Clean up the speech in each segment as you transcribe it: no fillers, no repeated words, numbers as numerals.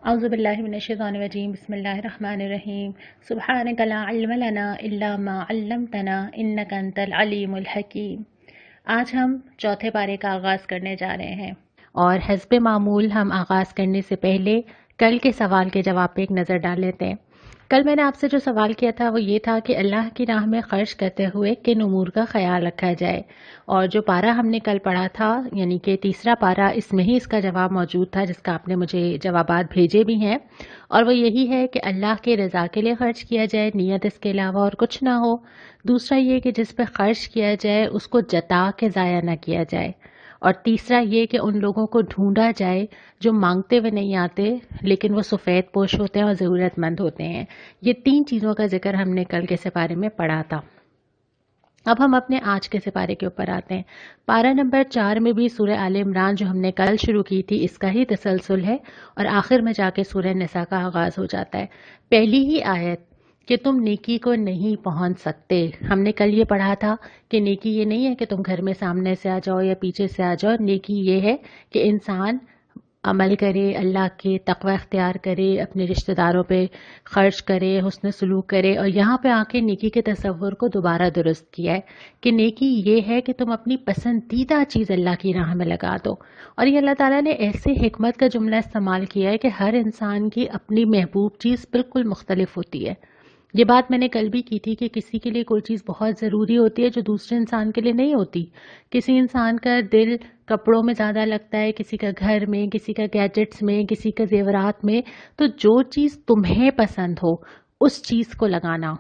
اعوذ باللہ من الشیطان الرجیم بسم اللہ الرحمن الرحیم سبحانک لا علم لنا الا ما علمتنا انک انت العلیم الحکیم۔ آج ہم چوتھے پارے کا آغاز کرنے جا رہے ہیں، اور حسب معمول ہم آغاز کرنے سے پہلے کل کے سوال کے جواب پہ ایک نظر ڈال لیتے ہیں۔ کل میں نے آپ سے جو سوال کیا تھا وہ یہ تھا کہ اللہ کی راہ میں خرچ کرتے ہوئے کن امور کا خیال رکھا جائے، اور جو پارہ ہم نے کل پڑھا تھا یعنی کہ تیسرا پارہ، اس میں ہی اس کا جواب موجود تھا جس کا آپ نے مجھے جوابات بھیجے بھی ہیں، اور وہ یہی ہے کہ اللہ کے رضا کے لیے خرچ کیا جائے، نیت اس کے علاوہ اور کچھ نہ ہو۔ دوسرا یہ کہ جس پہ خرچ کیا جائے اس کو جتا کے ضائع نہ کیا جائے، اور تیسرا یہ کہ ان لوگوں کو ڈھونڈا جائے جو مانگتے ہوئے نہیں آتے لیکن وہ سفید پوش ہوتے ہیں اور ضرورت مند ہوتے ہیں۔ یہ تین چیزوں کا ذکر ہم نے کل کے سپارے میں پڑھا تھا۔ اب ہم اپنے آج کے سپارے کے اوپر آتے ہیں۔ پارہ نمبر 4 میں بھی سورہ آل عمران جو ہم نے کل شروع کی تھی اس کا ہی تسلسل ہے، اور آخر میں جا کے سورہ نساء کا آغاز ہو جاتا ہے۔ پہلی ہی آیت کہ تم نیکی کو نہیں پہنچ سکتے، ہم نے کل یہ پڑھا تھا کہ نیکی یہ نہیں ہے کہ تم گھر میں سامنے سے آ جاؤ یا پیچھے سے آ جاؤ، نیکی یہ ہے کہ انسان عمل کرے، اللہ کے تقوی اختیار کرے، اپنے رشتہ داروں پہ خرچ کرے، حسن سلوک کرے، اور یہاں پہ آ کے نیکی کے تصور کو دوبارہ درست کیا ہے کہ نیکی یہ ہے کہ تم اپنی پسندیدہ چیز اللہ کی راہ میں لگا دو۔ اور یہ اللہ تعالیٰ نے ایسے حکمت کا جملہ استعمال کیا ہے کہ ہر انسان کی اپنی محبوب چیز بالکل مختلف ہوتی ہے۔ یہ بات میں نے کل بھی کی تھی کہ کسی کے لیے کوئی چیز بہت ضروری ہوتی ہے جو دوسرے انسان کے لیے نہیں ہوتی۔ کسی انسان کا دل کپڑوں میں زیادہ لگتا ہے، کسی کا گھر میں، کسی کا گیجٹس میں، کسی کا زیورات میں۔ تو جو چیز تمہیں پسند ہو اس چیز کو لگانا،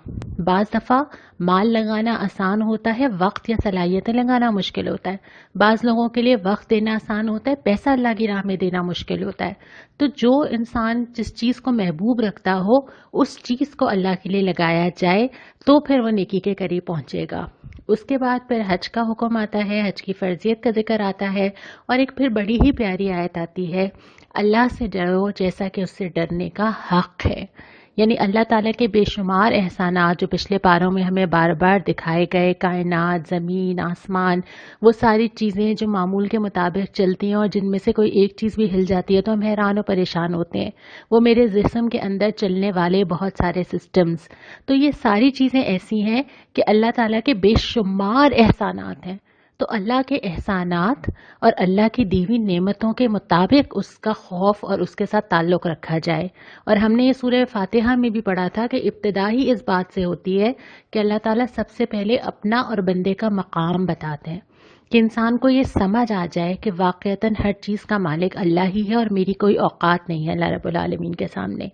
بعض دفعہ مال لگانا آسان ہوتا ہے، وقت یا صلاحیتیں لگانا مشکل ہوتا ہے۔ بعض لوگوں کے لیے وقت دینا آسان ہوتا ہے، پیسہ اللہ کی راہ میں دینا مشکل ہوتا ہے۔ تو جو انسان جس چیز کو محبوب رکھتا ہو اس چیز کو اللہ کے لیے لگایا جائے تو پھر وہ نیکی کے قریب پہنچے گا۔ اس کے بعد پھر حج کا حکم آتا ہے، حج کی فرضیت کا ذکر آتا ہے، اور ایک پھر بڑی ہی پیاری آیت آتی ہے، اللہ سے ڈرو جیسا کہ اس سے ڈرنے کا حق ہے۔ یعنی اللہ تعالیٰ کے بے شمار احسانات جو پچھلے پاروں میں ہمیں بار بار دکھائے گئے، کائنات، زمین، آسمان، وہ ساری چیزیں جو معمول کے مطابق چلتی ہیں اور جن میں سے کوئی ایک چیز بھی ہل جاتی ہے تو ہم حیران و پریشان ہوتے ہیں، وہ میرے جسم کے اندر چلنے والے بہت سارے سسٹمز۔ تو یہ ساری چیزیں ایسی ہیں کہ اللہ تعالیٰ کے بے شمار احسانات ہیں۔ تو اللہ کے احسانات اور اللہ کی دی ہوئی نعمتوں کے مطابق اس کا خوف اور اس کے ساتھ تعلق رکھا جائے۔ اور ہم نے یہ سورہ فاتحہ میں بھی پڑھا تھا کہ ابتدا ہی اس بات سے ہوتی ہے کہ اللہ تعالیٰ سب سے پہلے اپنا اور بندے کا مقام بتاتے ہیں، کہ انسان کو یہ سمجھ آ جائے کہ واقعتاً ہر چیز کا مالک اللہ ہی ہے اور میری کوئی اوقات نہیں ہے اللہ رب العالمین کے سامنے۔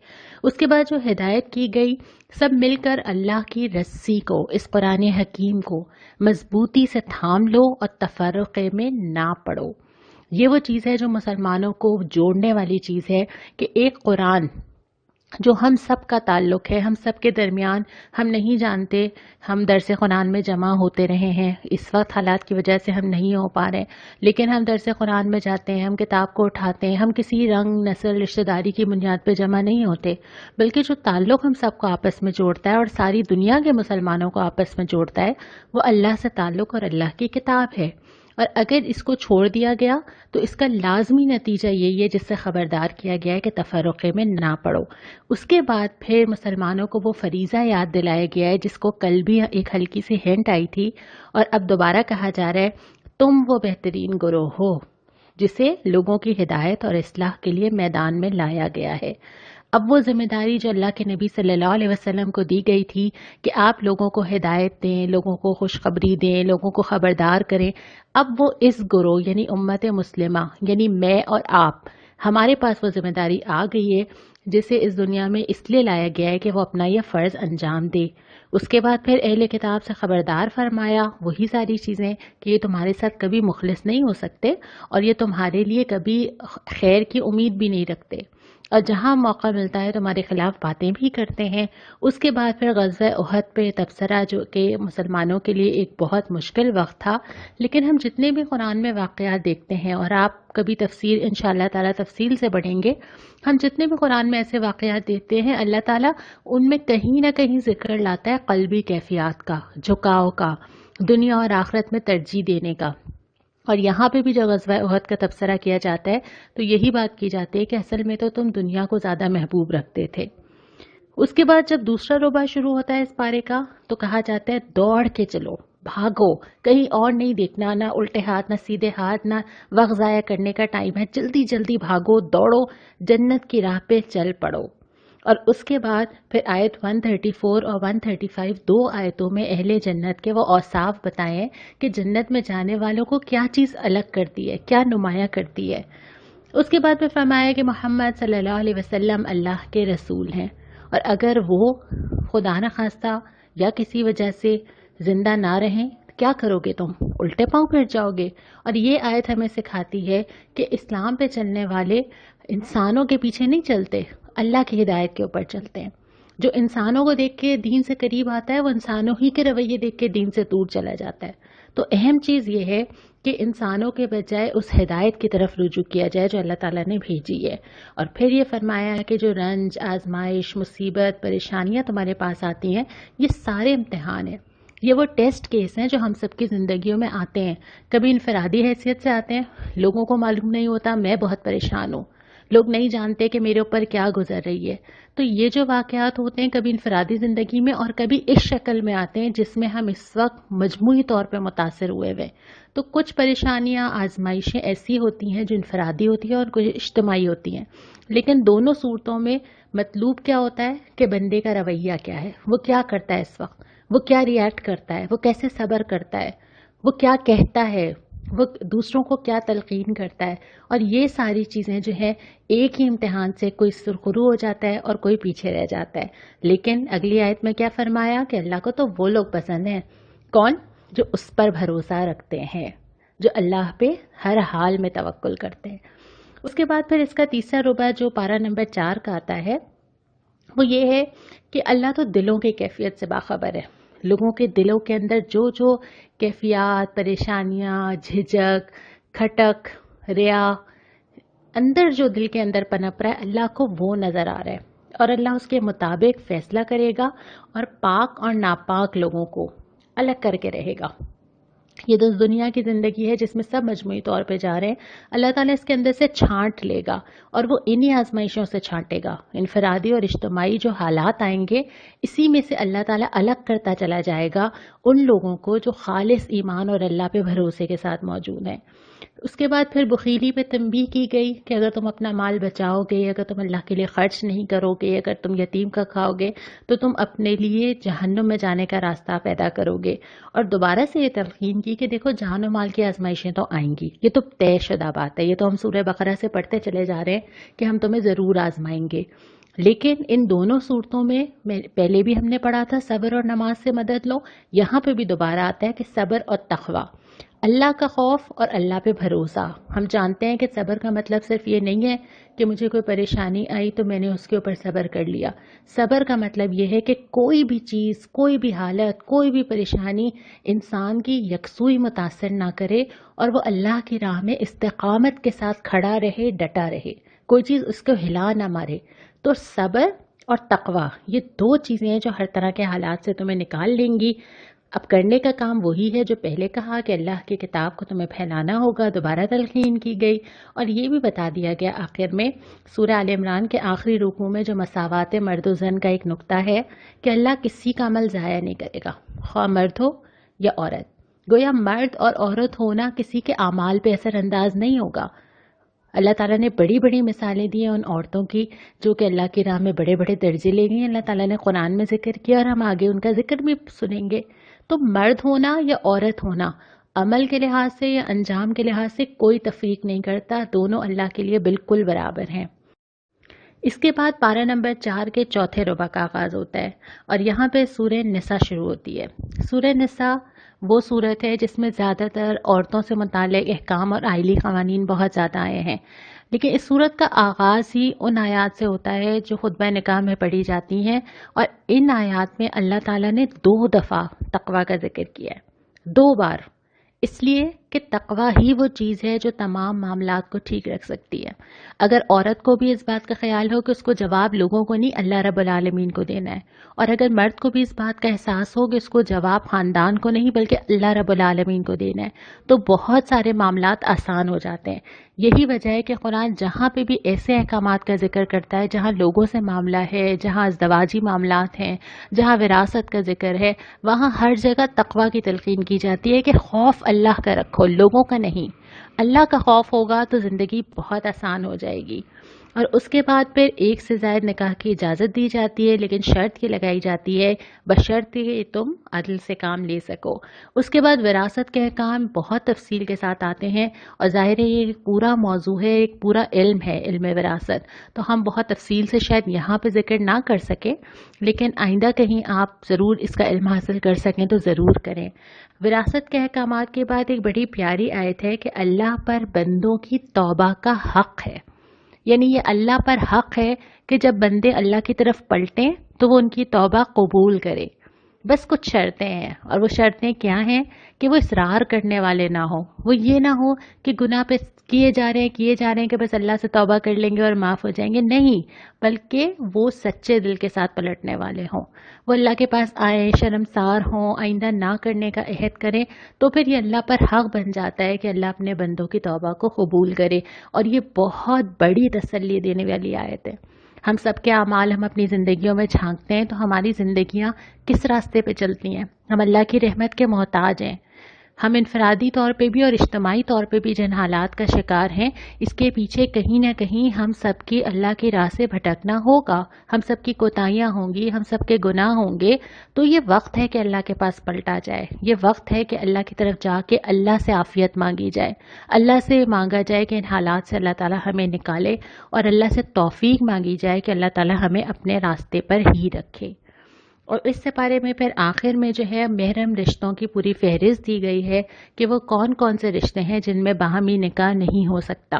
اس کے بعد جو ہدایت کی گئی، سب مل کر اللہ کی رسی کو، اس قرآن حکیم کو مضبوطی سے تھام لو اور تفرقے میں نہ پڑو۔ یہ وہ چیز ہے جو مسلمانوں کو جوڑنے والی چیز ہے کہ ایک قرآن جو ہم سب کا تعلق ہے، ہم سب کے درمیان، ہم نہیں جانتے، ہم درس قرآن میں جمع ہوتے رہے ہیں، اس وقت حالات کی وجہ سے ہم نہیں ہو پا رہے، لیکن ہم درس قرآن میں جاتے ہیں، ہم کتاب کو اٹھاتے ہیں، ہم کسی رنگ، نسل، رشتہ داری کی بنیاد پہ جمع نہیں ہوتے، بلکہ جو تعلق ہم سب کو آپس میں جوڑتا ہے اور ساری دنیا کے مسلمانوں کو آپس میں جوڑتا ہے وہ اللہ سے تعلق اور اللہ کی کتاب ہے۔ اور اگر اس کو چھوڑ دیا گیا تو اس کا لازمی نتیجہ یہی ہے جس سے خبردار کیا گیا ہے کہ تفرقے میں نہ پڑو۔ اس کے بعد پھر مسلمانوں کو وہ فریضہ یاد دلایا گیا ہے جس کو کل بھی ایک ہلکی سی ہنٹ آئی تھی، اور اب دوبارہ کہا جا رہا ہے، تم وہ بہترین گروہ ہو جسے لوگوں کی ہدایت اور اصلاح کے لیے میدان میں لایا گیا ہے۔ اب وہ ذمہ داری جو اللہ کے نبی صلی اللہ علیہ وسلم کو دی گئی تھی کہ آپ لوگوں کو ہدایت دیں، لوگوں کو خوشخبری دیں، لوگوں کو خبردار کریں، اب وہ اس گروہ یعنی امت مسلمہ یعنی میں اور آپ، ہمارے پاس وہ ذمہ داری آ گئی ہے جسے اس دنیا میں اس لیے لایا گیا ہے کہ وہ اپنا یہ فرض انجام دے۔ اس کے بعد پھر اہل کتاب سے خبردار فرمایا وہی ساری چیزیں کہ یہ تمہارے ساتھ کبھی مخلص نہیں ہو سکتے اور یہ تمہارے لیے کبھی خیر کی امید بھی نہیں رکھتے، اور جہاں موقع ملتا ہے تمہارے خلاف باتیں بھی کرتے ہیں۔ اس کے بعد پھر غزوہ احد پہ تبصرہ جو کہ مسلمانوں کے لیے ایک بہت مشکل وقت تھا، لیکن ہم جتنے بھی قرآن میں واقعات دیکھتے ہیں، اور آپ کبھی تفسیر انشاءاللہ تعالیٰ تفصیل سے پڑھیں گے، ہم جتنے بھی قرآن میں ایسے واقعات دیکھتے ہیں اللہ تعالیٰ ان میں کہیں نہ کہیں ذکر لاتا ہے قلبی کیفیات کا، جھکاؤ کا، دنیا اور آخرت میں ترجیح دینے کا۔ اور یہاں پہ بھی جب غزوہ احد کا تبصرہ کیا جاتا ہے تو یہی بات کی جاتی ہے کہ اصل میں تو تم دنیا کو زیادہ محبوب رکھتے تھے۔ اس کے بعد جب دوسرا ربع شروع ہوتا ہے اس پارے کا تو کہا جاتا ہے دوڑ کے چلو، بھاگو، کہیں اور نہیں دیکھنا، نہ الٹے ہاتھ نہ سیدھے ہاتھ، نہ وقت ضائع کرنے کا ٹائم ہے، جلدی جلدی بھاگو، دوڑو، جنت کی راہ پہ چل پڑو۔ اور اس کے بعد پھر آیت 134 اور 135 دو آیتوں میں اہل جنت کے وہ اوصاف بتائیں کہ جنت میں جانے والوں کو کیا چیز الگ کرتی ہے، کیا نمایاں کرتی ہے۔ اس کے بعد پھر فرمایا کہ محمد صلی اللہ علیہ وسلم اللہ کے رسول ہیں، اور اگر وہ خدا نخواستہ یا کسی وجہ سے زندہ نہ رہیں کیا کرو گے تم؟ الٹے پاؤں پھر جاؤ گے۔ اور یہ آیت ہمیں سکھاتی ہے کہ اسلام پہ چلنے والے انسانوں کے پیچھے نہیں چلتے، اللہ کی ہدایت کے اوپر چلتے ہیں۔ جو انسانوں کو دیکھ کے دین سے قریب آتا ہے وہ انسانوں ہی کے رویے دیکھ کے دین سے دور چلا جاتا ہے۔ تو اہم چیز یہ ہے کہ انسانوں کے بجائے اس ہدایت کی طرف رجوع کیا جائے جو اللہ تعالیٰ نے بھیجی ہے۔ اور پھر یہ فرمایا ہے کہ جو رنج، آزمائش، مصیبت، پریشانیاں تمہارے پاس آتی ہیں یہ سارے امتحان ہیں، یہ وہ ٹیسٹ کیس ہیں جو ہم سب کی زندگیوں میں آتے ہیں۔ کبھی انفرادی حیثیت سے آتے ہیں، لوگوں کو معلوم نہیں ہوتا میں بہت پریشان ہوں، لوگ نہیں جانتے کہ میرے اوپر کیا گزر رہی ہے۔ تو یہ جو واقعات ہوتے ہیں کبھی انفرادی زندگی میں اور کبھی اس شکل میں آتے ہیں جس میں ہم اس وقت مجموعی طور پہ متاثر ہوئے ہوئے۔ تو کچھ پریشانیاں، آزمائشیں ایسی ہوتی ہیں جو انفرادی ہوتی ہیں اور کچھ اجتماعی ہوتی ہیں، لیکن دونوں صورتوں میں مطلوب کیا ہوتا ہے کہ بندے کا رویہ کیا ہے، وہ کیا کرتا ہے اس وقت، وہ کیا ریئیکٹ کرتا ہے، وہ کیسے صبر کرتا ہے، وہ کیا کہتا ہے، وہ دوسروں کو کیا تلقین کرتا ہے۔ اور یہ ساری چیزیں جو ہیں ایک ہی امتحان سے کوئی سرخرو ہو جاتا ہے اور کوئی پیچھے رہ جاتا ہے۔ لیکن اگلی آیت میں کیا فرمایا کہ اللہ کو تو وہ لوگ پسند ہیں، کون؟ جو اس پر بھروسہ رکھتے ہیں، جو اللہ پہ ہر حال میں توکل کرتے ہیں۔ اس کے بعد پھر اس کا تیسرا ربع جو پارہ نمبر 4 کا آتا ہے وہ یہ ہے کہ اللہ تو دلوں کی کیفیت سے باخبر ہے، لوگوں کے دلوں کے اندر جو جو کیفیات، پریشانیاں، جھجک، کھٹک، ریا، اندر جو دل کے اندر پنپ رہا ہے اللہ کو وہ نظر آ رہا ہے، اور اللہ اس کے مطابق فیصلہ کرے گا اور پاک اور ناپاک لوگوں کو الگ کر کے رہے گا۔ یہ تو دنیا کی زندگی ہے جس میں سب مجموعی طور پہ جا رہے ہیں، اللہ تعالیٰ اس کے اندر سے چھانٹ لے گا اور وہ انہی آزمائشوں سے چھانٹے گا۔ انفرادی اور اجتماعی جو حالات آئیں گے اسی میں سے اللہ تعالیٰ الگ کرتا چلا جائے گا ان لوگوں کو جو خالص ایمان اور اللہ پہ بھروسے کے ساتھ موجود ہیں۔ اس کے بعد پھر بخیلی پہ تنبیہ کی گئی کہ اگر تم اپنا مال بچاؤ گے، اگر تم اللہ کے لیے خرچ نہیں کرو گے، اگر تم یتیم کا کھاؤ گے تو تم اپنے لیے جہنم میں جانے کا راستہ پیدا کرو گے۔ اور دوبارہ سے یہ تلقین کی کہ دیکھو جان و مال کی آزمائشیں تو آئیں گی، یہ تو طے شدہ بات ہے، یہ تو ہم سورہ بقرہ سے پڑھتے چلے جا رہے ہیں کہ ہم تمہیں ضرور آزمائیں گے۔ لیکن ان دونوں صورتوں میں پہلے بھی ہم نے پڑھا تھا صبر اور نماز سے مدد لو، یہاں پہ بھی دوبارہ آتا ہے کہ صبر اور تقویٰ، اللہ کا خوف اور اللہ پہ بھروسہ۔ ہم جانتے ہیں کہ صبر کا مطلب صرف یہ نہیں ہے کہ مجھے کوئی پریشانی آئی تو میں نے اس کے اوپر صبر کر لیا۔ صبر کا مطلب یہ ہے کہ کوئی بھی چیز، کوئی بھی حالت، کوئی بھی پریشانی انسان کی یکسوئی متاثر نہ کرے اور وہ اللہ کی راہ میں استقامت کے ساتھ کھڑا رہے، ڈٹا رہے، کوئی چیز اس کو ہلا نہ مارے۔ تو صبر اور تقویٰ یہ دو چیزیں ہیں جو ہر طرح کے حالات سے تمہیں نکال لیں گی۔ اب کرنے کا کام وہی ہے جو پہلے کہا کہ اللہ کی کتاب کو تمہیں پھیلانا ہوگا، دوبارہ تلقین کی گئی، اور یہ بھی بتا دیا گیا آخر میں سورہ آل عمران کے آخری رکوع میں جو مساوات مرد و زن کا ایک نقطہ ہے کہ اللہ کسی کا عمل ضائع نہیں کرے گا، خواہ مرد ہو یا عورت۔ گویا مرد اور عورت ہونا کسی کے اعمال پہ اثر انداز نہیں ہوگا۔ اللہ تعالیٰ نے بڑی بڑی مثالیں دی ہیں ان عورتوں کی جو کہ اللہ کی راہ میں بڑے بڑے درجے لے گئی ہیں، اللہ تعالیٰ نے قرآن میں ذکر کیا اور ہم آگے ان کا ذکر بھی سنیں گے۔ تو مرد ہونا یا عورت ہونا عمل کے لحاظ سے یا انجام کے لحاظ سے کوئی تفریق نہیں کرتا، دونوں اللہ کے لیے بالکل برابر ہیں۔ اس کے بعد پارہ نمبر 4 کے چوتھے ربع کا آغاز ہوتا ہے اور یہاں پہ سورہ نساء شروع ہوتی ہے۔ سورہ نساء وہ صورت ہے جس میں زیادہ تر عورتوں سے متعلق احکام اور آئلی قوانین بہت زیادہ آئے ہیں، لیکن اس صورت کا آغاز ہی ان آیات سے ہوتا ہے جو خطبہ نکاح میں پڑھی جاتی ہیں، اور ان آیات میں اللہ تعالیٰ نے 2 دفعہ تقویٰ کا ذکر کیا ہے، 2 بار، اس لیے کہ تقوی ہی وہ چیز ہے جو تمام معاملات کو ٹھیک رکھ سکتی ہے۔ اگر عورت کو بھی اس بات کا خیال ہو کہ اس کو جواب لوگوں کو نہیں اللہ رب العالمین کو دینا ہے، اور اگر مرد کو بھی اس بات کا احساس ہو کہ اس کو جواب خاندان کو نہیں بلکہ اللہ رب العالمین کو دینا ہے، تو بہت سارے معاملات آسان ہو جاتے ہیں۔ یہی وجہ ہے کہ قرآن جہاں پہ بھی ایسے احکامات کا ذکر کرتا ہے جہاں لوگوں سے معاملہ ہے، جہاں ازدواجی معاملات ہیں، جہاں وراثت کا ذکر ہے، وہاں ہر جگہ تقوی کی تلقین کی جاتی ہے کہ خوف اللہ کا رکھو، لوگوں کا نہیں۔ اللہ کا خوف ہوگا تو زندگی بہت آسان ہو جائے گی۔ اور اس کے بعد پھر ایک سے زائد نکاح کی اجازت دی جاتی ہے، لیکن شرط یہ لگائی جاتی ہے بشرط کہ تم عدل سے کام لے سکو۔ اس کے بعد وراثت کے احکام بہت تفصیل کے ساتھ آتے ہیں، اور ظاہر ہے یہ ایک پورا موضوع ہے، ایک پورا علم ہے، علم وراثت، تو ہم بہت تفصیل سے شاید یہاں پہ ذکر نہ کر سکیں، لیکن آئندہ کہیں آپ ضرور اس کا علم حاصل کر سکیں تو ضرور کریں۔ وراثت کے احکامات کے بعد ایک بڑی پیاری آیت ہے کہ اللہ پر بندوں کی توبہ کا حق ہے، یعنی یہ اللہ پر حق ہے کہ جب بندے اللہ کی طرف پلٹیں تو وہ ان کی توبہ قبول کرے۔ بس کچھ شرطیں ہیں، اور وہ شرطیں کیا ہیں کہ وہ اصرار کرنے والے نہ ہوں، وہ یہ نہ ہو کہ گناہ پہ کیے جا رہے ہیں کہ بس اللہ سے توبہ کر لیں گے اور معاف ہو جائیں گے، نہیں، بلکہ وہ سچے دل کے ساتھ پلٹنے والے ہوں، وہ اللہ کے پاس آئیں، شرمسار ہوں، آئندہ نہ کرنے کا عہد کریں، تو پھر یہ اللہ پر حق بن جاتا ہے کہ اللہ اپنے بندوں کی توبہ کو قبول کرے۔ اور یہ بہت بڑی تسلی دینے والی آیت ہے۔ ہم سب کے اعمال ہم اپنی زندگیوں میں جھانکتے ہیں تو ہماری زندگیاں کس راستے پہ چلتی ہیں؟ ہم اللہ کی رحمت کے محتاج ہیں۔ ہم انفرادی طور پہ بھی اور اجتماعی طور پہ بھی جن حالات کا شکار ہیں، اس کے پیچھے کہیں نہ کہیں ہم سب کی اللہ کی راہ سے بھٹکنا ہوگا، ہم سب کی کوتاہیاں ہوں گی، ہم سب کے گناہ ہوں گے، تو یہ وقت ہے کہ اللہ کے پاس پلٹا جائے، یہ وقت ہے کہ اللہ کی طرف جا کے اللہ سے عافیت مانگی جائے، اللہ سے مانگا جائے کہ ان حالات سے اللہ تعالی ہمیں نکالے، اور اللہ سے توفیق مانگی جائے کہ اللہ تعالی ہمیں اپنے راستے پر ہی رکھے۔ اور اس سپارے میں پھر آخر میں جو ہے محرم رشتوں کی پوری فہرست دی گئی ہے کہ وہ کون کون سے رشتے ہیں جن میں باہمی نکاح نہیں ہو سکتا۔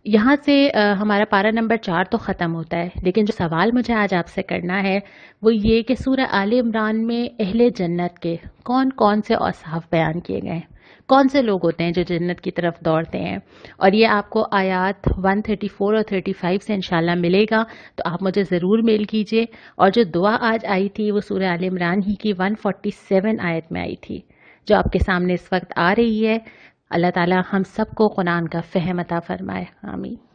یہاں سے ہمارا پارہ نمبر 4 تو ختم ہوتا ہے، لیکن جو سوال مجھے آج آپ سے کرنا ہے وہ یہ کہ سورہ آل عمران میں اہل جنت کے کون کون سے اوصاف بیان کیے گئے ہیں، کون سے لوگ ہوتے ہیں جو جنت کی طرف دوڑتے ہیں، اور یہ آپ کو آیات 134 اور 35 سے انشاءاللہ ملے گا، تو آپ مجھے ضرور میل کیجئے۔ اور جو دعا آج آئی تھی وہ سورہ آل عمران ہی کی 147 آیت میں آئی تھی، جو آپ کے سامنے اس وقت آ رہی ہے۔ اللہ تعالی ہم سب کو قرآن کا فہم عطا فرمائے، آمین۔